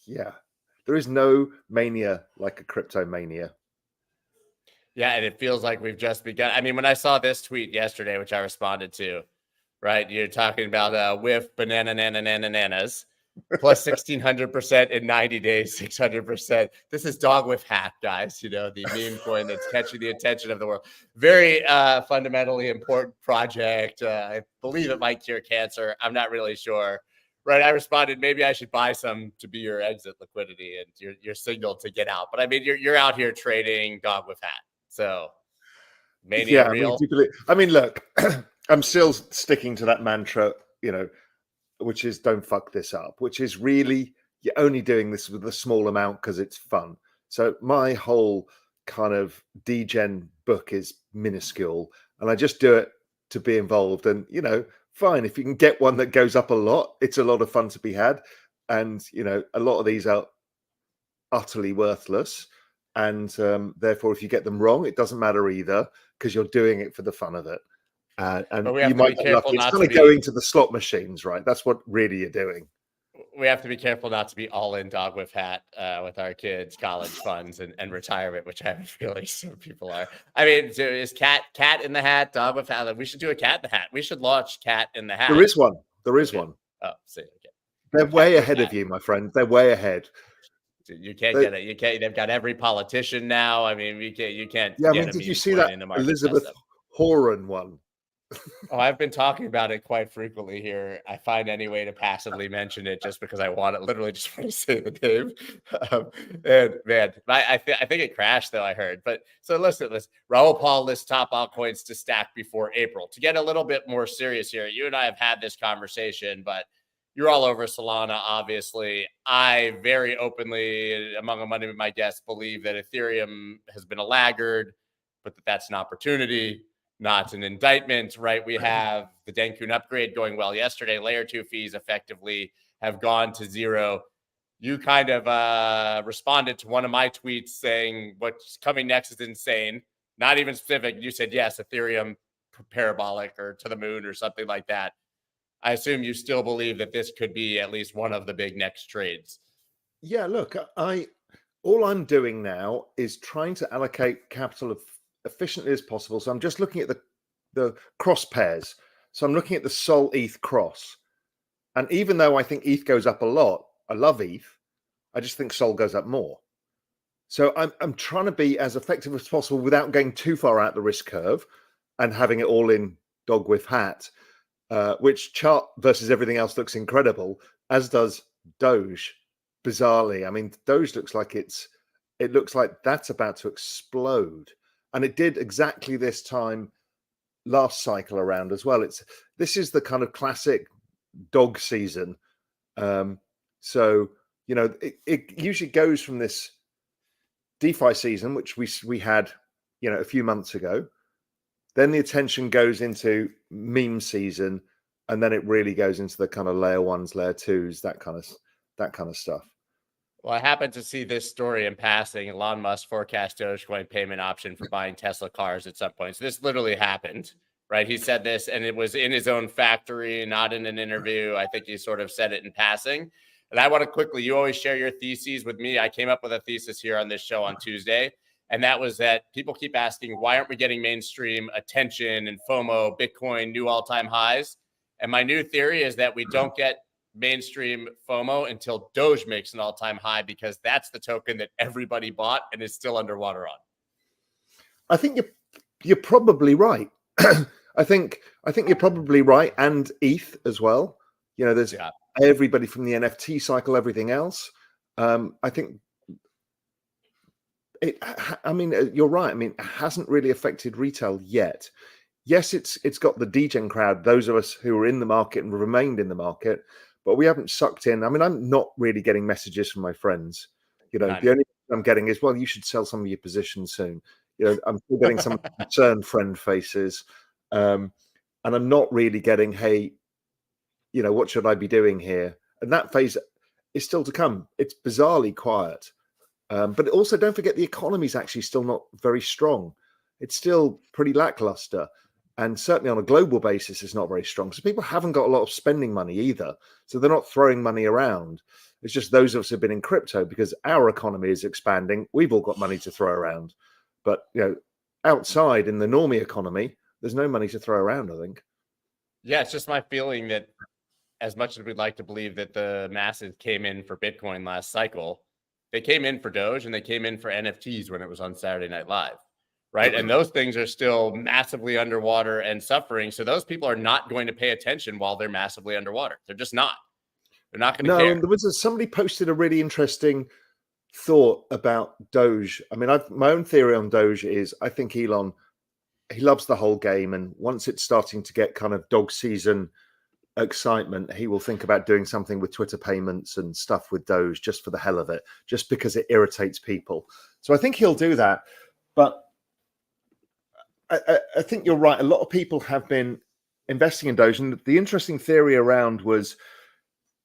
Yeah. There is no mania like a crypto mania. Yeah, and it feels like we've just begun. I mean, when I saw this tweet yesterday, which I responded to, right? You're talking about whiff bananas plus 1,600% in 90 days, 600%. This is dog whiff hat, guys. You know, the meme coin that's catching the attention of the world. Very fundamentally important project. I believe it might cure cancer. I'm not really sure. Right. I responded, maybe I should buy some to be your exit liquidity and your signal to get out. But I mean, you're out here trading dog whiff hat. So mania Yeah, real. I mean, look, I'm still sticking to that mantra, you know, which is don't fuck this up, which is really you're only doing this with a small amount because it's fun. So my whole kind of degen book is minuscule and I just do it to be involved. And, you know, fine, if you can get one that goes up a lot, it's a lot of fun to be had. And, you know, a lot of these are utterly worthless. And therefore, if you get them wrong, it doesn't matter either because you're doing it for the fun of it. And you might get lucky. It's kind of going to the slot machines, right? That's what really you're doing. We have to be careful not to be all in dog whiff hat with our kids' college funds and retirement, which I have a feeling some people are. I mean, is cat in the hat, dog whiff hat? We should do a cat in the hat. We should launch cat in the hat. There is one. There is one. Oh, see, okay. They're way ahead of you, my friend. They're way ahead. You can't get it. You can't. They've got every politician now. I mean, you can't. Yeah, I mean, did you see that Elizabeth Horan one? Oh, I've been talking about it quite frequently here. I find any way to passively mention it just because I want it. Literally, just want to say the name. And man, I think it crashed though. I heard. But so listen. Raoul Pal lists top altcoins to stack before April. To get a little bit more serious here, you and I have had this conversation, but you're all over Solana, obviously. I very openly, among many of my guests, believe that Ethereum has been a laggard, but that's an opportunity, not an indictment, right? We have the Denkun upgrade going well yesterday. Layer 2 fees effectively have gone to zero. You kind of responded to one of my tweets saying what's coming next is insane. Not even specific. You said, yes, Ethereum parabolic or to the moon or something like that. I assume you still believe that this could be at least one of the big next trades. Yeah, look, all I'm doing now is trying to allocate capital efficiently as possible. So I'm just looking at the cross pairs. So I'm looking at the Sol ETH cross. And even though I think ETH goes up a lot, I love ETH, I just think Sol goes up more. So I'm trying to be as effective as possible without going too far out the risk curve and having it all in dog with hat. Which chart versus everything else looks incredible, as does Doge, bizarrely. I mean, Doge looks like it looks like that's about to explode. And it did exactly this time last cycle around as well. This is the kind of classic dog season. So, you know, it usually goes from this DeFi season, which we had, you know, a few months ago. Then the attention goes into meme season, and then it really goes into the kind of layer ones, layer twos, that kind of stuff. Well, I happened to see this story in passing. Elon Musk forecast Dogecoin payment option for buying Tesla cars at some point. So this literally happened, right? He said this, and it was in his own factory, not in an interview. I think he sort of said it in passing. And I want to quickly, you always share your theses with me. I came up with a thesis here on this show on Tuesday. And that was that people keep asking, why aren't we getting mainstream attention and FOMO, Bitcoin, new all-time highs? And my new theory is that we don't get mainstream FOMO until Doge makes an all-time high, because that's the token that everybody bought and is still underwater on. I think you're probably right. I think you're probably right, and ETH as well. You know, there's everybody from the NFT cycle, everything else. I think you're right. I mean, it hasn't really affected retail yet. Yes, it's got the degen crowd, those of us who are in the market and remained in the market, but we haven't sucked in. I mean, I'm not really getting messages from my friends. You know, the only thing I'm getting is, well, you should sell some of your positions soon. You know, I'm still getting some concerned friend faces. And I'm not really getting, hey, you know, what should I be doing here? And that phase is still to come. It's bizarrely quiet. But also don't forget the economy is actually still not very strong. It's still pretty lackluster. And certainly on a global basis, it's not very strong. So people haven't got a lot of spending money either. So they're not throwing money around. It's just those of us who've been in crypto because our economy is expanding. We've all got money to throw around. But, outside in the normie economy, there's no money to throw around, I think. Yeah, it's just my feeling that as much as we'd like to believe that the masses came in for Bitcoin last cycle, they came in for Doge and they came in for NFTs when it was on Saturday Night Live, right? And those things are still massively underwater and suffering. So those people are not going to pay attention while they're massively underwater. They're just not. They're not going to care. And there was somebody posted a really interesting thought about Doge. I mean, my own theory on Doge is I think Elon, he loves the whole game. And once it's starting to get kind of dog season excitement, he will think about doing something with Twitter payments and stuff with Doge just for the hell of it, just because it irritates people. So I think he'll do that. But I think you're right. A lot of people have been investing in Doge. And the interesting theory around was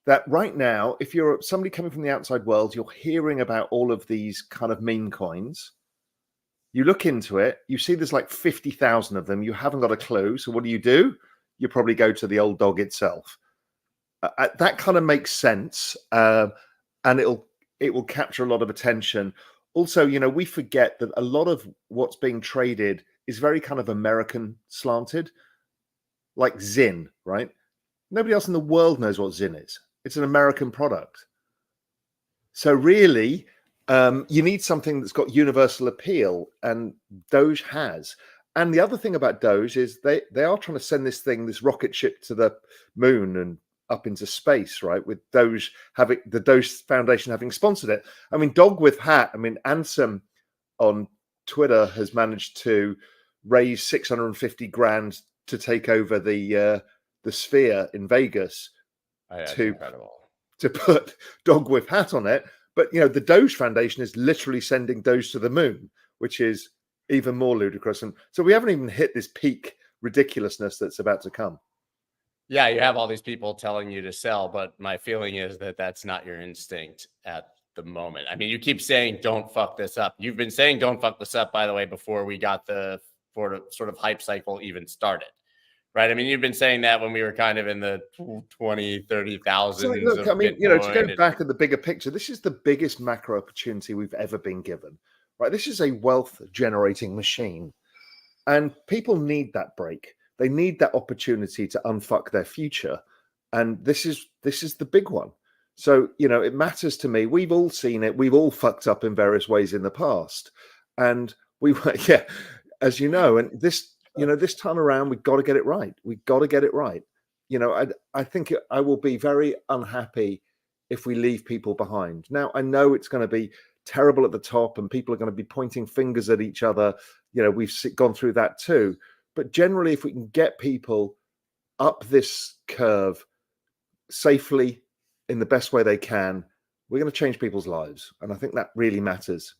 that right now, if you're somebody coming from the outside world, you're hearing about all of these kind of meme coins. You look into it, you see there's like 50,000 of them. You haven't got a clue. So what do? You probably go to the old dog itself. That kind of makes sense. And it will capture a lot of attention. Also, we forget that a lot of what's being traded is very kind of American slanted, like Zin, right? Nobody else in the world knows what Zin is. It's an American product. So really, you need something that's got universal appeal, and Doge has. And the other thing about Doge is they are trying to send this rocket ship to the moon and up into space, right? With Doge the Doge Foundation having sponsored it. I mean, Dog with Hat. I mean, Ansem on Twitter has managed to raise 650 grand to take over the Sphere in Vegas to put Dog with Hat on it. But the Doge Foundation is literally sending Doge to the moon, which is even more ludicrous. And so we haven't even hit this peak ridiculousness that's about to come. Yeah, you have all these people telling you to sell, but my feeling is that that's not your instinct at the moment. I mean, you keep saying, don't fuck this up. You've been saying, don't fuck this up, by the way, before we got the sort of hype cycle even started, right? I mean, you've been saying that when we were kind of in the 20, 30,000. So look, I mean, to go back at the bigger picture, this is the biggest macro opportunity we've ever been given, right? This is a wealth generating machine, and people need that break. They need that opportunity to unfuck their future. And this is the big one. So, it matters to me. We've all seen it. We've all fucked up in various ways in the past. And we were, as you know, and this time around, we've got to get it right. We've got to get it right. I think I will be very unhappy if we leave people behind. Now, I know it's going to be terrible at the top and people are going to be pointing fingers at each other. We've gone through that too. But generally, if we can get people up this curve safely in the best way they can, we're going to change people's lives. And I think that really matters.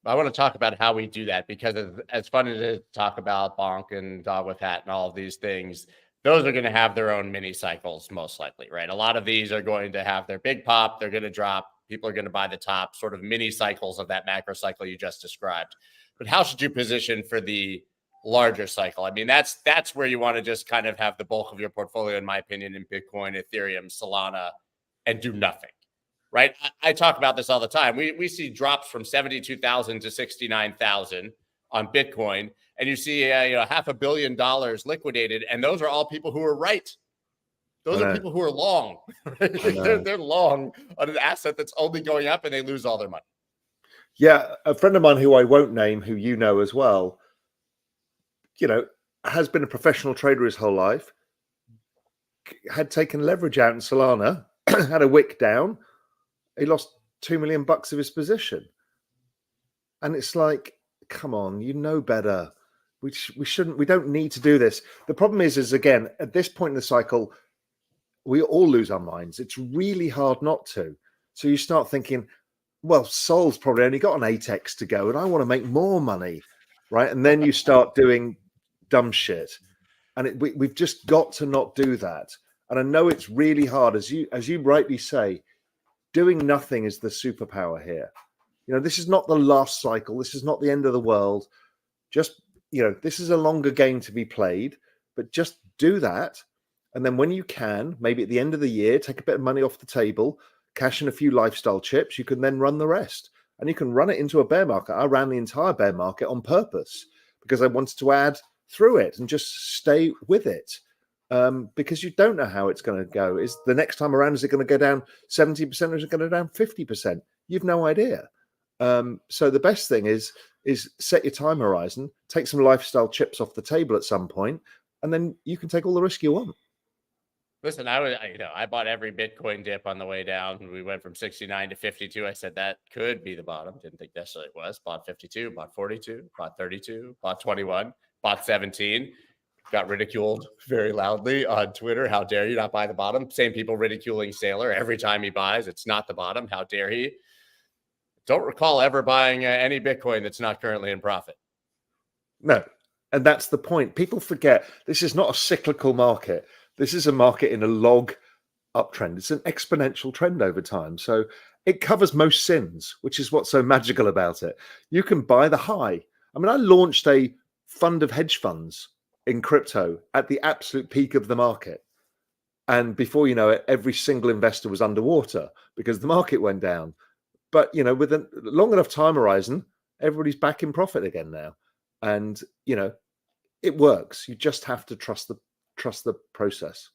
I want to talk about how we do that, because as fun as it is to talk about bonk and dog with hat and all of these things, those are going to have their own mini cycles, most likely, right? A lot of these are going to have their big pop. They're going to drop. People are going to buy the top, sort of mini cycles of that macro cycle you just described. But how should you position for the larger cycle? I mean, that's where you want to just kind of have the bulk of your portfolio, in my opinion, in Bitcoin, Ethereum, Solana, and do nothing, right? I talk about this all the time. We see drops from 72,000 to 69,000 on Bitcoin, and you see $500 million liquidated, and those are all people who are right. Those are people who are long. Right? They're long on an asset that's only going up, and they lose all their money. Yeah, a friend of mine who I won't name, who you know as well, has been a professional trader his whole life, had taken leverage out in Solana, had a wick down. He lost $2 million of his position. And it's like, come on, better. We don't need to do this. The problem is again, at this point in the cycle, we all lose our minds. It's really hard not to. So you start thinking, well, Sol's probably only got an 8x to go and I want to make more money, right? And then you start doing dumb shit. And we've just got to not do that. And I know it's really hard, as you rightly say, doing nothing is the superpower here. This is not the last cycle. This is not the end of the world. Just, this is a longer game to be played, but just do that. And then when you can, maybe at the end of the year, take a bit of money off the table, cash in a few lifestyle chips, you can then run the rest. And you can run it into a bear market. I ran the entire bear market on purpose because I wanted to add through it and just stay with it. Because you don't know how it's going to go. Is the next time around, is it going to go down 70% or is it going to go down 50%? You've no idea. So the best thing is set your time horizon, take some lifestyle chips off the table at some point, and then you can take all the risk you want. Listen, I bought every Bitcoin dip on the way down. We went from 69 to 52. I said that could be the bottom. Didn't think necessarily it was. Bought 52, bought 42, bought 32, bought 21, bought 17. Got ridiculed very loudly on Twitter. How dare you not buy the bottom? Same people ridiculing Saylor every time he buys. It's not the bottom. How dare he? Don't recall ever buying any Bitcoin that's not currently in profit. No. And that's the point. People forget this is not a cyclical market. This is a market in a log uptrend. It's an exponential trend over time. So it covers most sins, which is what's so magical about it. You can buy the high. I mean, I launched a fund of hedge funds in crypto at the absolute peak of the market. And before you know it, every single investor was underwater because the market went down. But, you know, with a long enough time horizon, everybody's back in profit again now. And, you know, it works. You just have to trust the process.